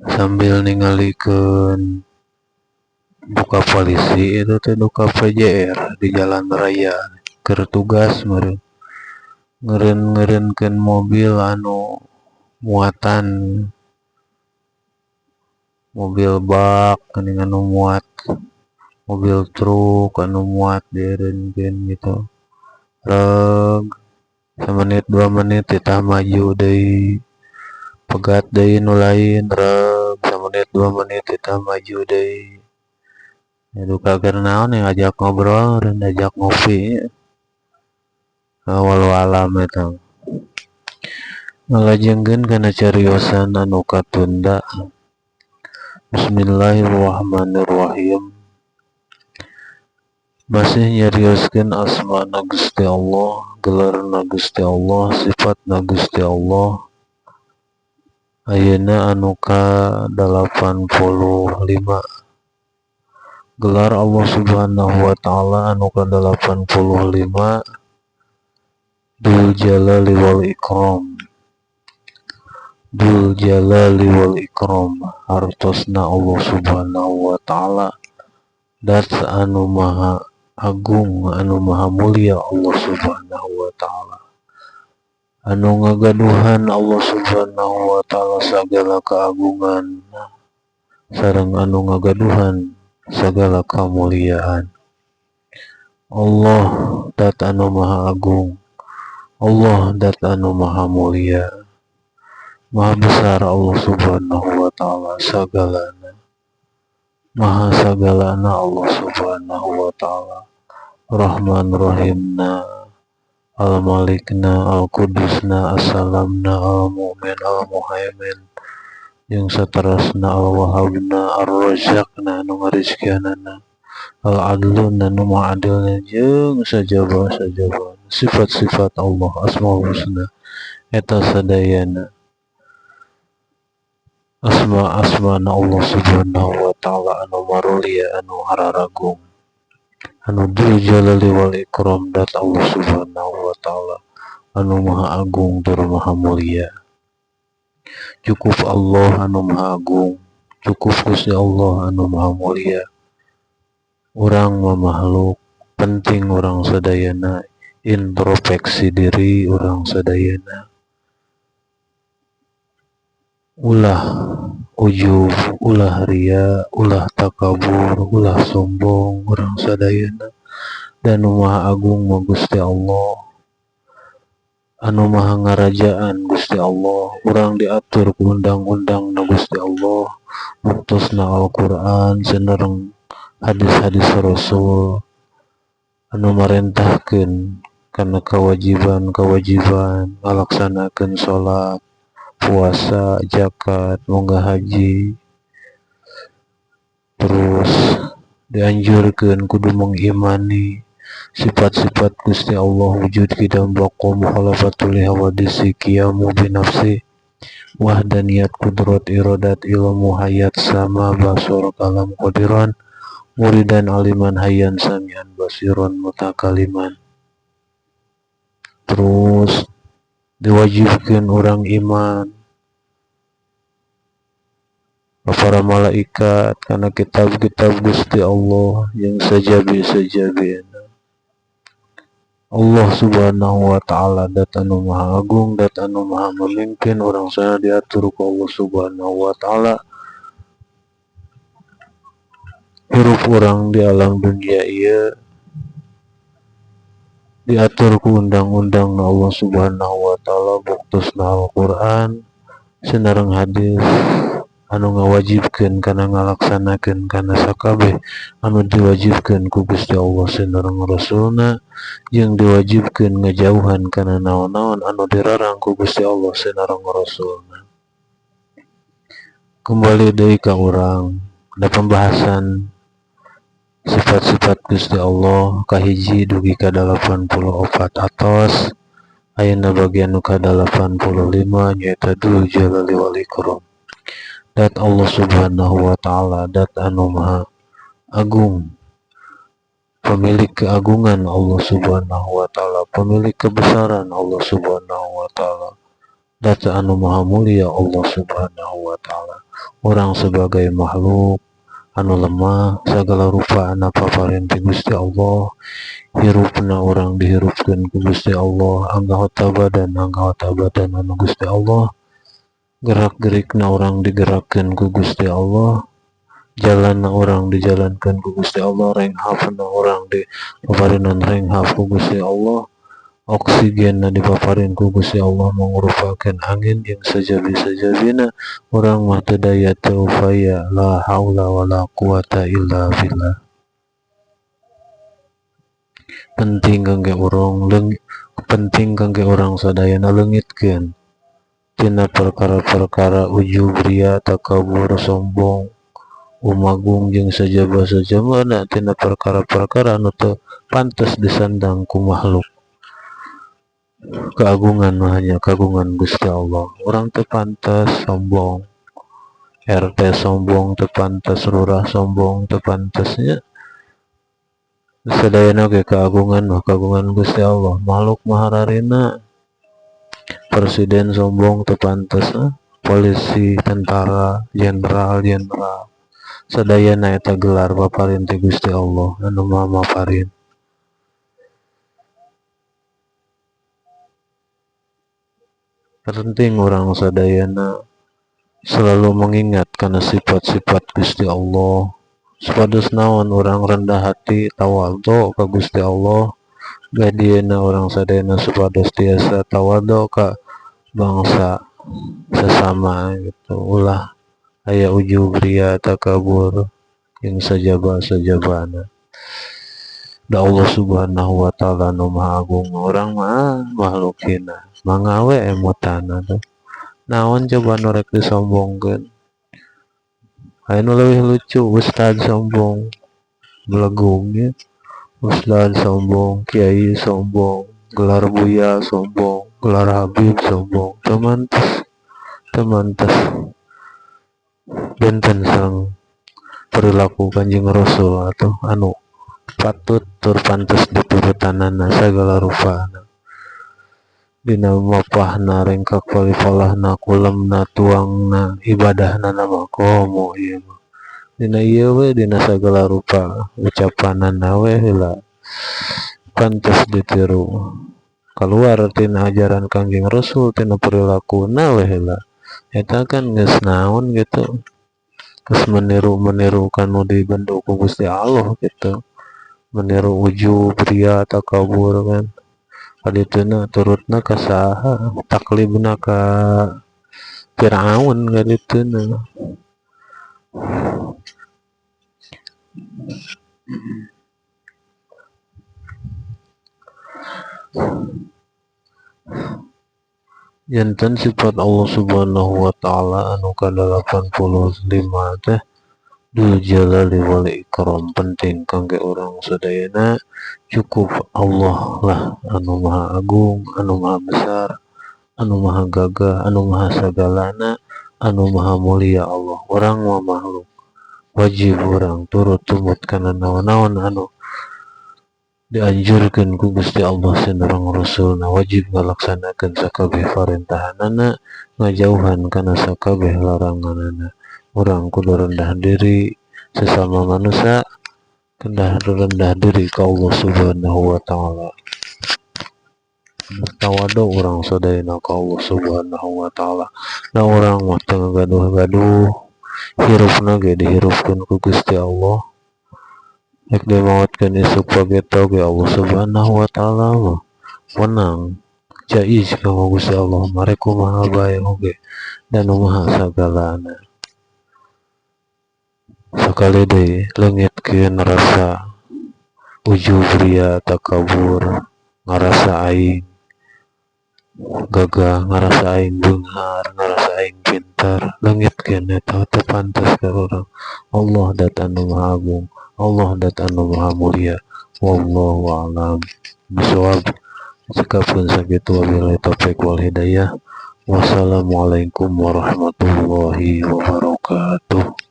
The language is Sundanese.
sambil ningalikeun buka polisi itu teh duka PJR di jalan raya keur tugas meureun ngeureun-ngeureunkeun mobil anu muatan mobil bak geuning anu muat mobil truk anu muat dieureunkeun gitu reg samenit 2 menit titah maju deui pegat deui nu lain reg samenit 2 menit titah maju deui duka keur naon ya ajak ngobrol meureun ajak ngopi walau alam eta ngalajengkeun kana cariosan anu katunda. Bismillahirrahmanirrahim. Masih nyarioskeun asmana Gusti Allah, gelarna Gusti Allah, sifatna Gusti Allah. Ayeuna anu ka 85. Gelar Allah Subhanahu wa taala anu ka 85 Dzul Jalali wal Ikram. Dzul Jalali wal Ikram hartosna Allah Subhanahu wa taala dat anu maha agung anu maha mulia Allah Subhanahu wa taala anu ngagaduhan Allah Subhanahu wa taala sagala keagungan sareng anu ngagaduhan sagala kamuliaan. Allah dat anu maha agung, Allah dat anu maha mulia, maha besar Allah Subhanahu wa taala sagalana, maha sagalana Allah Subhanahu wa taala, Rahman Rahimna, Al-Malikna, Al-Qudusna, As-Salamna, Al-Mu'min, Al-Muhaimin, yang saterasna Al-Wahabna, Ar-Razzaqna, anu ngarizkianana, Al-Adluna, anu ma'adilna, jeung sajaba sifat-sifat Allah, Asmaul Husna, eta sadayana asma-asmana Allah Subhanahu wa taala anu marulia anu hararagung anu Dzul Jalali wal Ikram dat Allah Subhanahu wa taala anu maha agung tur maha mulia. Cukup Allah anu maha agung, cukup Gusti Allah anu maha mulia. Urang mah makhluk, penting urang sadayana introspeksi diri urang sadayana. Ulah ujub, ulah ria, ulah takabur, ulah sombong urang sadayana. Dan maha agung mah Gusti Allah. Anu maha ngarajaan Gusti Allah. Urang diatur ku undang-undang na Gusti Allah. Muktosna Al-Qur'an sanereng hadis-hadis Rasul anu marentahkeun kana kewajiban ngalaksanakeun salat, puasa, zakat, munggah haji. Terus dianjurkeun kudu mengimani sifat-sifat Gusti Allah wujud qidam baqa mukhalafatul hawadisi qiyamu binafsi wahdaniyat qudrat iradat ilmu hayat sama basar kalam qadiran muridan aliman hayyan samian basiron mutakaliman. Terus diwajibkeun orang iman para malaikat karena kitab-kitab Gusti Allah yang sajabi-sajabina. Allah Subhanahu wa taala dat anu maha agung, dat anu maha memimpin urang sana diatur ku Allah Subhanahu wa taala. Hirup urang di alam dunia ieu diatur ku undang-undang Allah Subhanahu wa taala buktosna Al-Qur'an sanereng hadis anu ngawajibkeun kana ngalaksanakeun kana sakabeh anu diwajibkeun ku Gusti Allah sanereng Rasulna jeung diwajibkeun ngajauhan kana naon-naon anu dirarang ku Gusti Allah sanereng Rasulna. Kembali deui ka urang ada pembahasan sifat-sifat Gusti Allah kahiji dugi ka 84 atos ayeuna bagian nu ka 85 nyaeta Dzul Jalali wal Ikram. Dat Allah Subhanahu wa taala dat anu maha agung, pemilik keagungan Allah Subhanahu wa taala, pemilik kebesaran Allah Subhanahu wa taala, dat anu maha mulia Allah Subhanahu wa taala. orang sebagai makhluk anu lemah sagala rupa anu paparin ti Gusti Allah, hirupna orang dihirupkeun ku Gusti Allah, anggota badan anu Gusti Allah, gerak-gerikna orang digerakkeun ku Gusti Allah, jalanna orang dijalankeun ku Gusti Allah, renghapna orang dipaparinan renghap ku Gusti Allah, oksigenna dipaparin ku Gusti Allah mangrupakeun angin yang sajabi-sajabina urang mah teu daya teu upaya, la haula wala quwata illa billah. Penting kangge urang sadayana leungitkeun tina perkara-perkara ujub ria takabur sombong umagung jeung sajaba-sajabana tina perkara-perkara anu teu pantes disandang ku makhluk. Keagungan mah hanya kagungan Gusti Allah. Orang teu pantas sombong, RT sombong teu pantas, lurah sombong teu pantasnya. Sadayana ge keagungan mah kagungan Gusti Allah. Makhluk mahararina presiden sombong teu pantas, polisi, tentara, jenderal sadayana eta gelar paparin ti Gusti Allah anu Maha maparin. Penting orang sadayana selalu mengingat karena sifat-sifat Gusti Allah. Supados naon orang rendah hati tawadhu ka Gusti Allah, gadieuna orang sadayana supados tiasa tawadhu ka bangsa sesama gitu. Ulah aya ujub ria takabur yang sajaba-sajabana. Da Allah Subhanahu wa taala nu Maha Agung, orang mah makhluk hina. Mangawe emotana tuh. Naon coba nu rek disombongkeun? Anu leuwih lucu ustad sombong, belegung ya. Ustad sombong, kiai sombong, gelar buya sombong, gelar habib sombong. Teu mantes. Benten sareng perilaku Kanjeng Rasul atau anu patut tur pantes diturutanana sagala rupana. Dina mapahna rengkak palifalahna kulemna tuangna ibadahna nama komo ieu mah. Dina ieu we dina sagala rupa ucapanana we heula pantes ditiru. Keluar tina ajaran Kanjeng Rasul tina perilakuna we heula. Eta kan geus naon gitu. Geus meniru kanu dibentuk ku Gusti Allah gitu. Meniru ujub ria takabur kan. Kadituna turutna ka saha, taklibna ka Firaun kadituna. Janten sifat Allah Subhanahu wa taala anu ka-85 teh Dzul Jalali wal Ikram, penting kangge urang sadayana cukup Allah lah anu Maha Agung, anu Maha Besar, anu Maha Gagah, anu Maha Sagalana, anu Maha Mulia Allah. Urang mah makhluk, wajib urang turut tumut kana naon-naon anu dianjurkeun ku Gusti Allah sareng Rasulna, wajib ngalaksanakeun sakabeh parentahanana, ngajauhan kana sakabeh laranganana. Urang kudu rendah diri sesama manusia, rendah diri ka Allah Subhanahu wa taala. Tawadhu urang sadayana ka Allah Subhanahu wa taala. Da urang mah teu gaduh-gaduh, hirupna ge dihirupkeun ku Gusti Allah. Rek dimaotkeun isuk pageta ge Allah Subhanahu wa taala mah wenang jaiz ka Gusti Allah, mare kumaha bae oge dan Maha sagalana. Sakali deui leungitkeun rasa ujub ria takabur, ngarasa aing gagah, ngarasa aing beunghar, ngarasa aing pintar, leungitkeun eta teu pantes ka urang. Allah dat anu Maha Agung, Allah dat anu Maha Mulia. Wallahu a'lam bishawab. Cukupkeun sakitu, wabillahi taufiq wal hidayah. Wassalamualaikum warahmatullahi wabarakatuh.